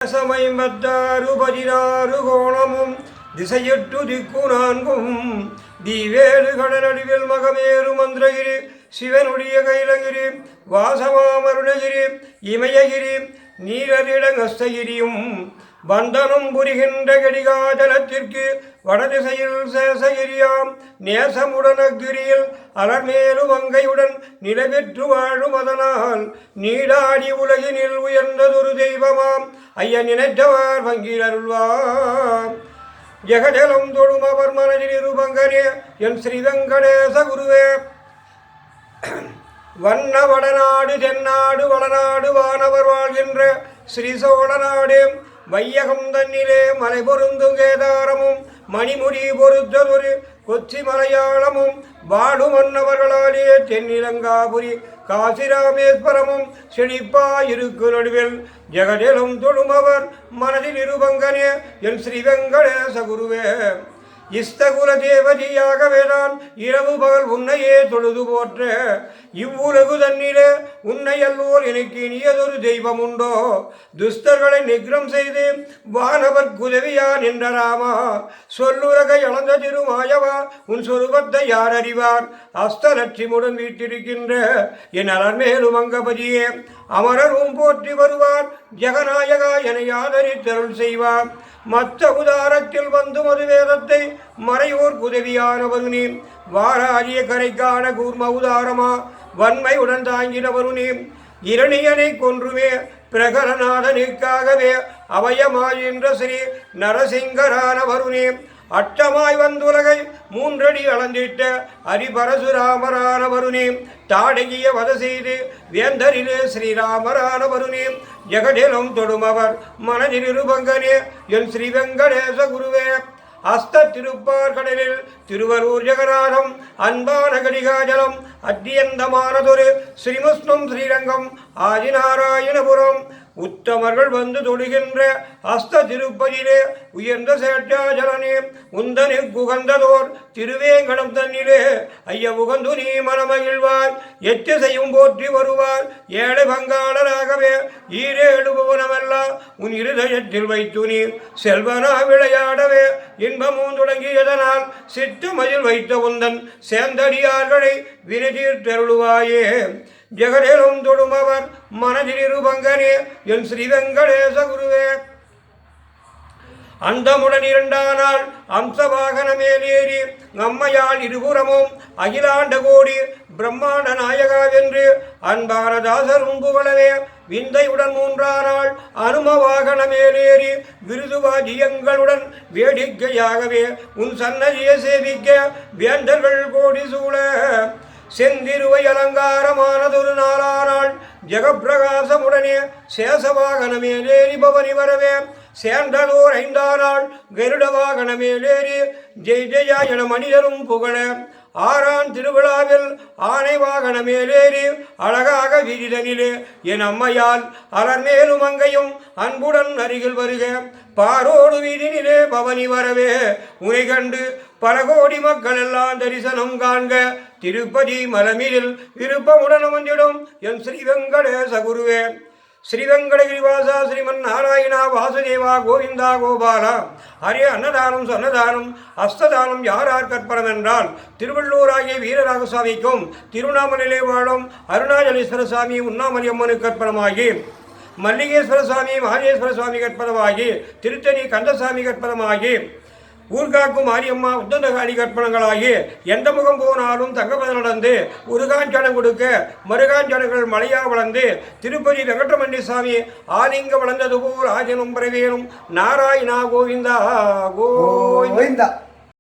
சமைமத்தாறு 16 கோணமும் திசையெட்டு திக்கு நான்கும் தீவேலு கடலடிவில் மகமேறு மந்திரகிரி சிவனுடைய கைலகிரி வாசமாமருணகிரி இமயகிரி நீரரிடங்கஸ்தகிரியும் பந்தனம் புரிகின்ற கடிகாஜலத்திற்கு வடதிசையில் சேசகிரியாம் நேசமுடனகிரியில் அலர்மேலு மங்கையுடன் நிலபெற்று வாழும் அதனால் நீடாடி உலகினில் உயர்ந்ததொரு தெய்வமாம் ஐயா நினைத்தவார் வங்கில் அருள்வார் ஜெகஜலம் தொழும் அவர் மனதில் இருபங்கனே என் ஸ்ரீ வெங்கடேச குருவே வண்ண வடநாடு தென்னாடு வடநாடு வானவர் வாழ்கின்ற ஸ்ரீ சோழநாடு வையகம் தன்னிலே மலை பொருந்தும் கேதாரமும் மணிமுடி பொருத்ததொரு கொச்சி மலையாளமும் வாடு மன்னவர்களாலே தென்னிலங்காபுரி காசிராமேஸ்வரமும் செழிப்பாயிருக்கு நடுவில் ஜெகஜலம் தொழுமவர் மனதில் இருபங்கனே என் ஸ்ரீ வெங்கடேச குருவே இஸ்தகுல தேவதியாகவேதான் இரவு பகல் உன்னையே தொழுது போற்ற இவ்வுலகு தன்னிலே உன்னை அல்லோர் எனக்கு இனியதொரு தெய்வம் உண்டோ துஸ்தர்களை நிகிரம் செய்து வானவர் உதவியா நின்ற ராமா சொல்லுலகை அளந்த திருமாயவா உன் சொருபத்தை யார் அறிவார் அஸ்தலட்சிமுடன் வீட்டிருக்கின்ற என் அலர்மேலும் அங்கபதியே அமரரும் போற்றி வருவார் ஜெகநாயகா என ஆதரித்தருள் செய்வார் மற்ற உதாரத்தில் வந்து மதுவேதத்தை மறையோர் உதவியானவரு நீ வாராரிய கரைக்கான கூர்ம உதாரமா வன்மையுடன் தாங்கினவரு நீ இரணியனை கொன்றுமே பிரகரநாதனுக்காகவே அவயமாயின்ற ஸ்ரீ நரசிங்கரானவரு நீ அட்டமாய் வந்துலகை 3 அடி அளந்திட்ட ஹரிபரசுராமரானவருனே தாடகிய வத செய்து வேந்தரிலே ஸ்ரீராமரானவருனே ஜெகடேலம் தொடுமவர் மனதில் இருபங்கனே என் ஸ்ரீ வெங்கடேச குருவே அஸ்த திருப்பார் கடலில் திருவரூர் ஜெகநாதம் அன்பான கடிகாஜலம் அத்தியந்தமானதொரு ஸ்ரீமுஷ்ணம் ஸ்ரீரங்கம் ஆதிநாராயணபுரம் உத்தமர்கள் வந்து தொடுகின்ற அஸ்த திருப்பதியிலே உயர்ந்த சேட்டாஜலனே உந்தனு குகந்ததோர் திருவேங்கடம் தன்னிலே ஐய உகந்து நீ மனமகிழ்வாய் எட்டு செய்யும் போற்றி வருவார் ஏழை பங்காளராகவே ஈரேடு புவனமெல்லாம் உன் இருதயத்தில் வைத்து நீ செல்வனா விளையாடவே இன்பமும் தொடங்கியதனால் சிட்டு மதில் வைத்த உந்தன் சேந்தடியார்களை வினைதீர்த்தருளுவாயே ஜெகடேலம் தொடுமவர் மனதில் இருபங்கனே என் ஸ்ரீ வெங்கடேச குருவே அந்தமுடன் 2ஆம் நாள் அம்சவாகன மேலேறி நம்மையால் இருபுறமும் அகிலாண்ட கோடி பிரம்மாண்ட நாயகாவென்று அன்பான தாசரும் புகழவே விந்தையுடன் 3ஆம் நாள் அனுமவாகன மேலேறி விருதுவாதியங்களுடன் வேடிக்கையாகவே உன் சன்னதியை சேவிக்க வேந்தர்கள் கோடி சூழ செந்திருவை அலங்காரமானதொரு 4ஆம் நாள் ஜெகப்பிரகாசமுடனே சேசவாகன மேலேறி பவனி வரவே சேர்ந்ததோர் 5ஆம் நாள் கருட வாகன மேலேறி ஜெய் ஜெயா என மனிதரும் புகழ 6ஆம் திருவிழாவில் ஆனை வாகன மேலேறி அழகாக விரிதனிலே என் அம்மையால் அலர்மேலும் அங்கையும் அன்புடன் அருகில் வருக பாரோடு வீதினிலே பவனி வரவே உனை கண்டு பல கோடி மக்கள் எல்லாம் தரிசனம் காண்க திருப்பதி மலமிலில் விருப்பமுடன் வந்திடும் என் ஸ்ரீ வெங்கடேச குருவே ஸ்ரீ வெங்கடகிரிவாசா ஸ்ரீமன் நாராயணா வாசுதேவா கோவிந்தா கோபாலா ஹரே அன்னதானம் சொன்னதானம் அஸ்ததானம் யார் கற்பனம் என்றால் திருவள்ளூராகிய வீரராகசாமிக்கும் திருவண்ணாமலையிலே வாழும் அருணாச்சலேஸ்வர சாமி உண்ணாமலை அம்மனுக்கு கற்பனமாகி மல்லிகேஸ்வர சாமி மகேஸ்வர சுவாமி கற்பனமாகி திருத்தணி கந்தசாமி கற்பனமாகி ஊர்காக்கும் மாரியம்மா உத்தந்தகாளி கற்பனங்களாகி எந்த முகம் போனாலும் தங்கப்பத நடந்து உருகாஞ்சனம் கொடுக்க மருகாஞ்சனங்கள் மலையா வளர்ந்து திருப்பதி வெங்கட்ரமணி சாமி ஆலிங்க வளர்ந்தது போல் ஆஜனும் பிரவேனும் நாராயணா கோவிந்தா கோவிந்தா.